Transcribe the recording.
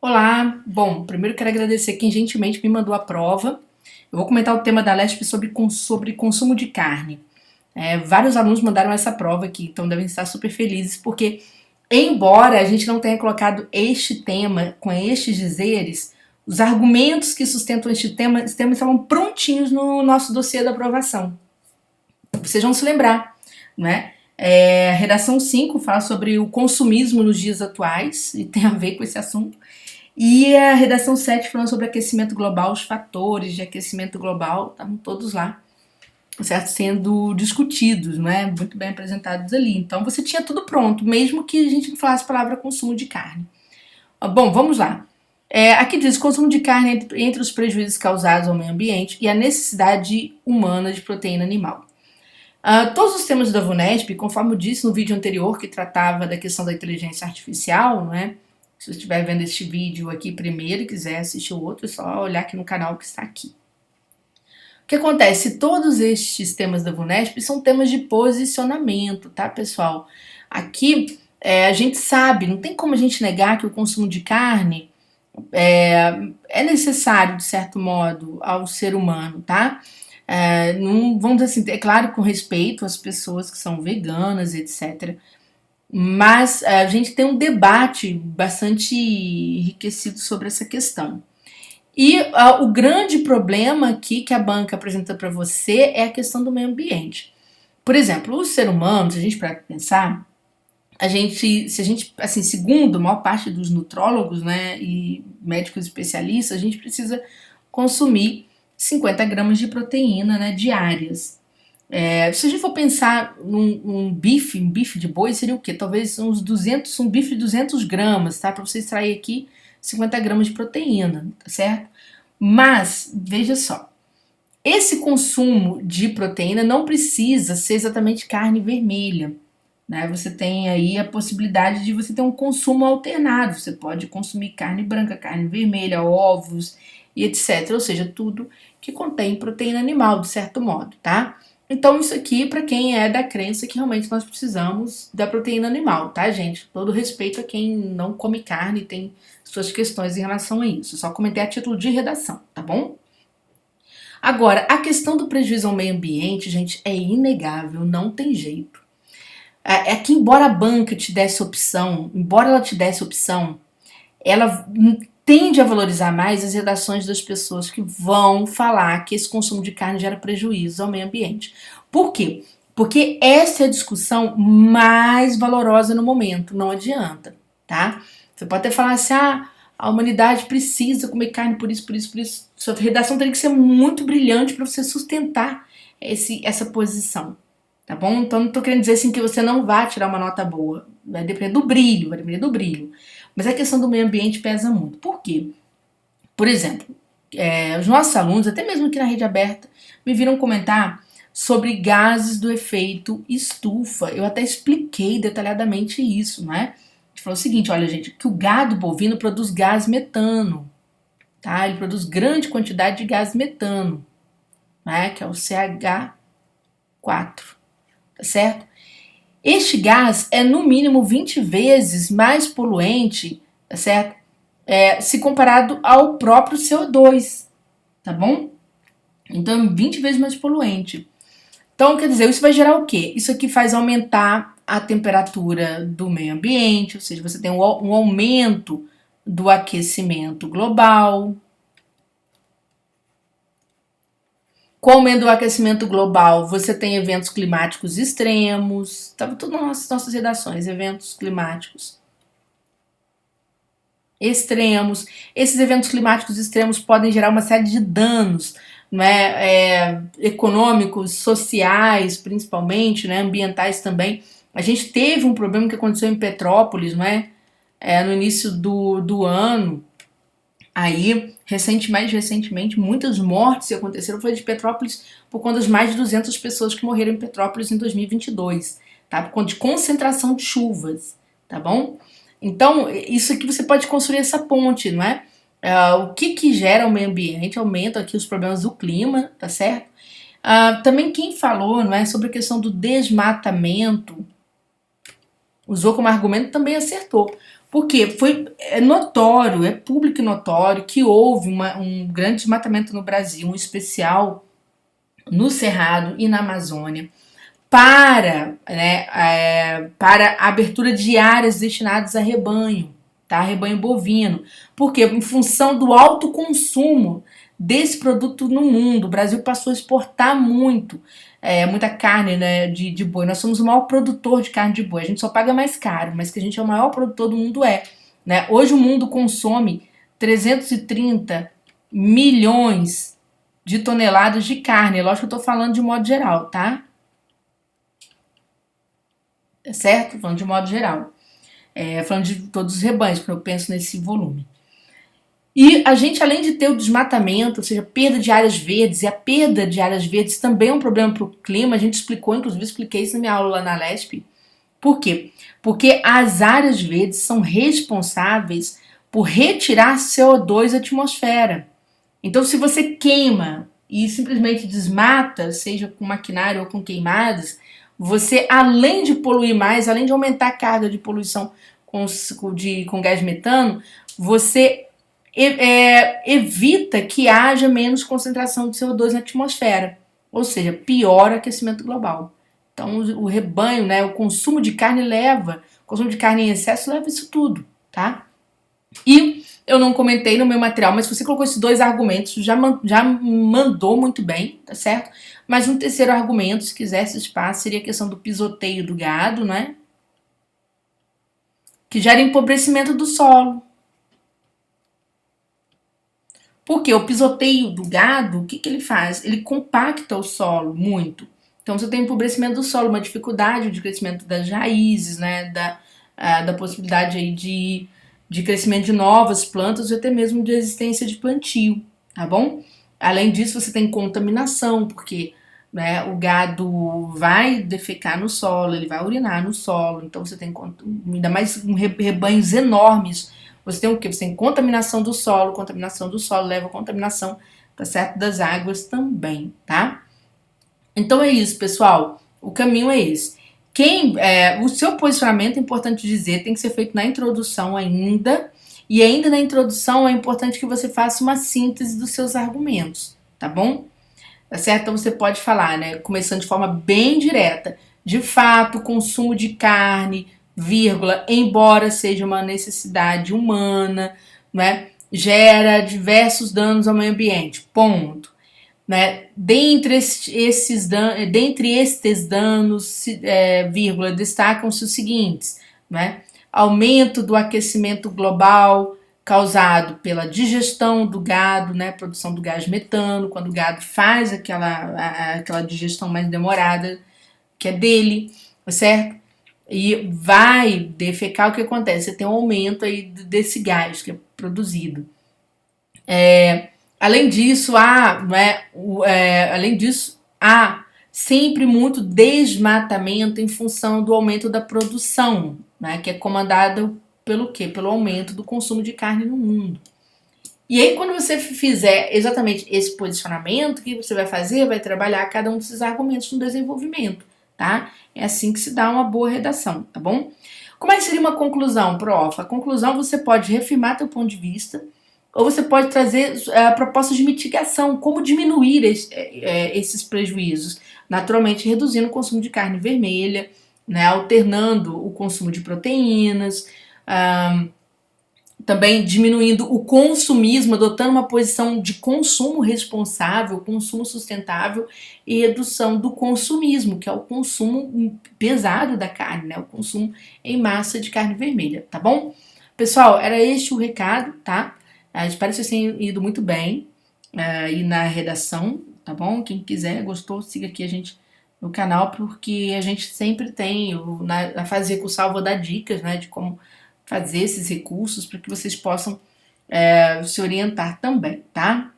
Olá, bom, primeiro quero agradecer quem gentilmente me mandou a prova. Eu vou comentar o tema da LESP sobre consumo de carne. Vários alunos mandaram essa prova aqui, então devem estar super felizes, porque, embora a gente não tenha colocado este tema com estes dizeres, os argumentos que sustentam este tema estavam prontinhos no nosso dossiê da aprovação. Vocês vão se lembrar, né? A redação 5 fala sobre o consumismo nos dias atuais, e tem a ver com esse assunto. E a redação 7 falando sobre aquecimento global, os fatores de aquecimento global, estavam todos lá, certo? Sendo discutidos, não é? Muito bem apresentados ali. Então você tinha tudo pronto, mesmo que a gente não falasse a palavra consumo de carne. Bom, vamos lá. Aqui diz consumo de carne entre os prejuízos causados ao meio ambiente e a necessidade humana de proteína animal. Todos os temas da VUNESP, conforme eu disse no vídeo anterior, que tratava da questão da inteligência artificial, não é? Se você estiver vendo este vídeo aqui primeiro e quiser assistir o outro, é só olhar aqui no canal que está aqui. O que acontece? Todos estes temas da VUNESP são temas de posicionamento, tá, pessoal? Aqui a gente sabe, não tem como a gente negar que o consumo de carne é necessário, de certo modo, ao ser humano, tá? Não, vamos dizer assim, é claro, com respeito às pessoas que são veganas, etc. Mas a gente tem um debate bastante enriquecido sobre essa questão. E o grande problema aqui que a banca apresenta para você é a questão do meio ambiente. Por exemplo, o ser humano, se a gente parar para pensar, se a gente, assim, segundo a maior parte dos nutrólogos, né, e médicos especialistas, a gente precisa consumir 50 gramas de proteína, né, diárias. Se a gente for pensar num bife, um bife de boi seria o quê? Talvez um bife de 200 gramas, tá? Para você extrair aqui 50 gramas de proteína, tá certo? Mas, veja só, esse consumo de proteína não precisa ser exatamente carne vermelha, né? Você tem aí a possibilidade de você ter um consumo alternado. Você pode consumir carne branca, carne vermelha, ovos e etc. Ou seja, tudo que contém proteína animal, de certo modo, tá? Então, isso aqui, para quem é da crença que realmente nós precisamos da proteína animal, tá, gente? Todo respeito a quem não come carne e tem suas questões em relação a isso. Só comentei a título de redação, tá bom? Agora, a questão do prejuízo ao meio ambiente, gente, é inegável, não tem jeito. Que embora a banca te desse opção, embora ela te desse opção, ela tende a valorizar mais as redações das pessoas que vão falar que esse consumo de carne gera prejuízo ao meio ambiente. Por quê? Porque essa é a discussão mais valorosa no momento, não adianta, tá? Você pode até falar assim, a humanidade precisa comer carne por isso, por isso, por isso. Sua redação tem que ser muito brilhante para você sustentar essa posição, tá bom? Então não tô querendo dizer assim que você não vai tirar uma nota boa, vai depender do brilho, vai depender do brilho. Mas a questão do meio ambiente pesa muito. Por quê? Por exemplo, os nossos alunos, até mesmo aqui na rede aberta, me viram comentar sobre gases do efeito estufa. Eu até expliquei detalhadamente isso, né? A gente falou o seguinte, olha gente, que o gado bovino produz gás metano, tá? Ele produz grande quantidade de gás metano, né? Que é o CH4, tá certo? Este gás é no mínimo 20 vezes mais poluente, tá certo? Se comparado ao próprio CO2, tá bom? Então, 20 vezes mais poluente. Então, quer dizer, isso vai gerar o quê? Isso aqui faz aumentar a temperatura do meio ambiente, ou seja, você tem um aumento do aquecimento global. Com o aumento do aquecimento global, você tem eventos climáticos extremos. Estava tudo nas nossas redações, eventos climáticos extremos. Esses eventos climáticos extremos podem gerar uma série de danos, né, econômicos, sociais, principalmente, né, ambientais também. A gente teve um problema que aconteceu em Petrópolis, não é? No início do ano, aí, mais recentemente, muitas mortes aconteceram, foi de Petrópolis, por conta das mais de 200 pessoas que morreram em Petrópolis em 2022, tá? Por conta de concentração de chuvas, tá bom? Então, isso aqui você pode construir essa ponte, não é? O que gera o meio ambiente, aumenta aqui os problemas do clima, tá certo? Também quem falou, não é, sobre a questão do desmatamento, usou como argumento, também acertou. Porque é notório, é público e notório que houve um grande desmatamento no Brasil, um especial no Cerrado e na Amazônia, para a abertura de áreas destinadas a rebanho, tá? Rebanho bovino. Porque em função do alto consumo desse produto no mundo, o Brasil passou a exportar muita carne, né, de boi. Nós somos o maior produtor de carne de boi. A gente só paga mais caro, mas que a gente é o maior produtor do mundo né? Hoje o mundo consome 330 milhões de toneladas de carne. Lógico que eu tô falando de modo geral, tá? Certo? Falando de modo geral. Falando de todos os rebanhos, porque eu penso nesse volume. E a gente, além de ter o desmatamento, ou seja, perda de áreas verdes, e a perda de áreas verdes também é um problema para o clima, a gente explicou, inclusive expliquei isso na minha aula lá na LESP. Por quê? Porque as áreas verdes são responsáveis por retirar CO2 da atmosfera. Então, se você queima e simplesmente desmata, seja com maquinário ou com queimadas, você, além de poluir mais, além de aumentar a carga de poluição com gás metano, você evita que haja menos concentração de CO2 na atmosfera, ou seja, piora o aquecimento global. Então, o rebanho, né, o consumo de carne em excesso leva isso tudo, tá? E eu não comentei no meu material, mas se você colocou esses dois argumentos, já mandou muito bem, tá certo? Mas um terceiro argumento, se quisesse espaço, seria a questão do pisoteio do gado, né? Que gera empobrecimento do solo. Porque o pisoteio do gado, o que ele faz? Ele compacta o solo muito. Então você tem empobrecimento do solo, uma dificuldade de crescimento das raízes, né? Da possibilidade aí de crescimento de novas plantas ou até mesmo de resistência de plantio, tá bom? Além disso, você tem contaminação, porque, né, o gado vai defecar no solo, ele vai urinar no solo, então você tem ainda mais rebanhos enormes. Você tem o quê? Você tem contaminação do solo leva a contaminação, tá certo? Das águas também, tá? Então é isso, pessoal. O caminho é esse. O seu posicionamento, é importante dizer, tem que ser feito na introdução ainda. E ainda na introdução é importante que você faça uma síntese dos seus argumentos, tá bom? Tá certo? Então você pode falar, né? Começando de forma bem direta. De fato, o consumo de carne, vírgula, embora seja uma necessidade humana, né? Gera diversos danos ao meio ambiente. Ponto. Né? Dentre estes danos, vírgula, destacam-se os seguintes, né? Aumento do aquecimento global causado pela digestão do gado, né? Produção do gás metano, quando o gado faz aquela digestão mais demorada, que é dele, certo? E vai defecar, o que acontece? Você tem um aumento aí desse gás que é produzido. Além disso, há sempre muito desmatamento em função do aumento da produção, né, que é comandado pelo quê? Pelo aumento do consumo de carne no mundo. E aí, quando você fizer exatamente esse posicionamento, o que você vai fazer? Vai trabalhar cada um desses argumentos no desenvolvimento, tá? É assim que se dá uma boa redação, tá bom? Como é que seria uma conclusão, prof? A conclusão você pode reafirmar teu ponto de vista, ou você pode trazer propostas de mitigação, como diminuir esses prejuízos, naturalmente reduzindo o consumo de carne vermelha, né, alternando o consumo de proteínas, também diminuindo o consumismo, adotando uma posição de consumo responsável, consumo sustentável e redução do consumismo, que é o consumo pesado da carne, né, o consumo em massa de carne vermelha, tá bom? Pessoal, era este o recado, tá? Espero que vocês tenham ido muito bem aí na redação, tá bom? Quem quiser, gostou, siga aqui a gente no canal, porque a gente sempre tem, na fase recursal, eu vou dar dicas, né, de como fazer esses recursos para que vocês possam se orientar também, tá?